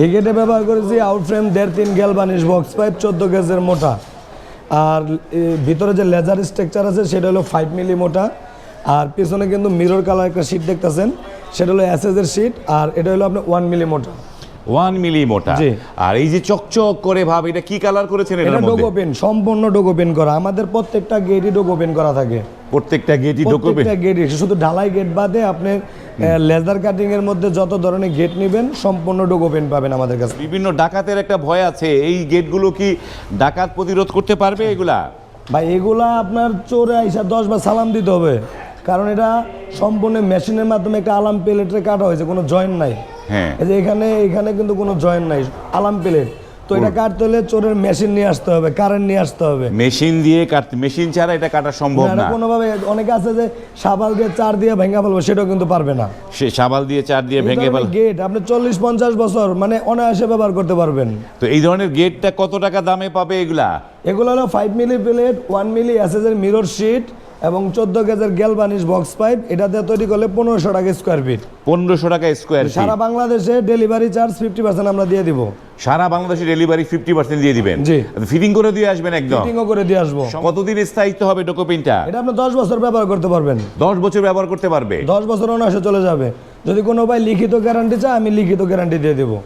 এই গেটে ব্যবহার করেছি আউট ফ্রেম 1.5-3 গ্যালভানিশ বক্স পাইপ 14 গেজের মোটা, আর ভিতরে যে লেজার স্ট্রাকচার আছে সেটা হলো 5 মিলি মোটা, আর পিছনে কিন্তু মিরর কালার একটা শীট দেখতেছেন সেটা হলো এসএস এর শীট, আর এটা হলো আপনার 1 মিলি মোটা। 1 মিলি মোটা। আর এই যে চকচক করে ভাব, এটা কি কালার করেছেন? এটা ডোগো পেন, সম্পূর্ণ ডোগো পেন করা। আমাদের প্রত্যেকটা গেটই ডোগো পেন করা থাকে। প্রত্যেকটা গেটই ডোগো পেন? প্রত্যেকটা গেটই, শুধু ঢালাই গেট বাদে আপনি লেজার কাটিং এর মধ্যে যত ধরনের গেট নেবেন সম্পূর্ণ ডোগো পেন পাবেন আমাদের কাছে। বিভিন্ন ডাকাতের একটা ভয় আছে, এই গেটগুলো কি ডাকাত প্রতিরোধ করতে পারবে এগুলা? ভাই এগুলা আপনার চোরে আইসা 10 বার সালাম দিতে হবে, কারণ এটা সম্পূর্ণ মেশিনের মাধ্যমে একটা আলাম প্লেটে কাটা হয়েছে, কোনো জয়েন্ট নাই। হ্যাঁ, এই যে এখানে কিন্তু কোনো জয়েন্ট নাই, আলাম প্লেট। তো এটা কাটতে হলে চোরের মেশিন নিয়ে আসতে হবে, কারেন্ট নিয়ে আসতে হবে। মেশিন দিয়ে কাটতে, মেশিন ছাড়া এটা কাটা সম্ভব না কোনোভাবে। অনেকে আছে যে শাবাল দিয়ে চার দিয়ে ভেঙে ফেলবো, সেটাও কিন্তু পারবে না। সে শাবাল দিয়ে চার দিয়ে ভেঙে ফেল। গেট আপনি 40-50 বছর মানে অনায়াসে ব্যবহার করতে পারবেন। তো এই ধরনের গেটটা কত টাকা দামে পাবে এগুলা? এগুলো হলো 5 মিলি প্লেট, 1 মিলি এসএস এর মিরর শীট এবং 14 গেজের গ্যালভানিশ বক্স পাইপ। এটা দিয়ে তৈরি করলে 1500 টাকা স্কোয়ার ফিট। 1500 টাকা স্কোয়ার ফিট। সারা বাংলাদেশে ডেলিভারি চার্জ 50% আমরা দিয়ে দিব। সারা বাংলাদেশে ডেলিভারি 50% দিয়ে দিবেন? জি। ফিটিং করে দিয়ে আসবেন একদম? ফিটিংও করে দিয়ে আসবো। কতদিন স্থায়িত্ব হবে ডোগো পেনটা? এটা আপনি 10 বছর ব্যবহার করতে পারবেন। 10 বছর ব্যবহার করতে পারবে? 10 বছর অনায়াসে চলে যাবে। যদি কোনো ভাই লিখিত গ্যারান্টি চায়, আমি লিখিত গ্যারান্টি দিয়ে দেবো।